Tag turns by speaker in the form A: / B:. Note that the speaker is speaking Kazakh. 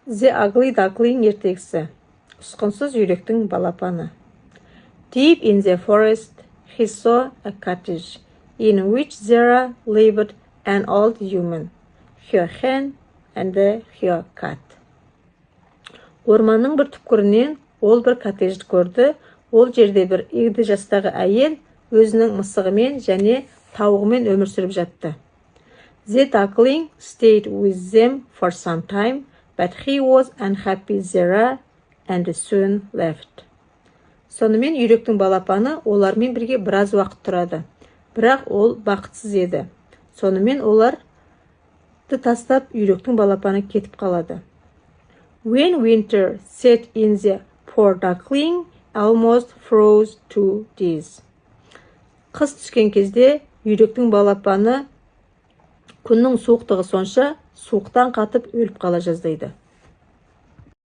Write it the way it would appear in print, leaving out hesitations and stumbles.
A: The ugly duckling ертегісі. Ұсқынсыз үйректің балапаны. Deep in the forest, he saw a cottage in which there lived an old woman, her hen and her cat. Орманның бір түпкірінен ол бір коттеджді көрді. Ол жерде бір егде жастағы әйел өзінің мысығымен және тауығымен өмір сүріп жатты. The duckling stayed with them for some time, but he was unhappy there and soon left. Сонымен үйректің балапаны олармен бірге біраз уақыт тұрады. Бірақ ол бақытсыз еді. Сонымен оларды тастап үйректің балапаны кетіп қалады. When winter set in, the poor duckling almost froze to death. Қыс түскен кезде үйректің балапаны күннің суықтығы сонша суықтан қатып өліп қала жаздайды.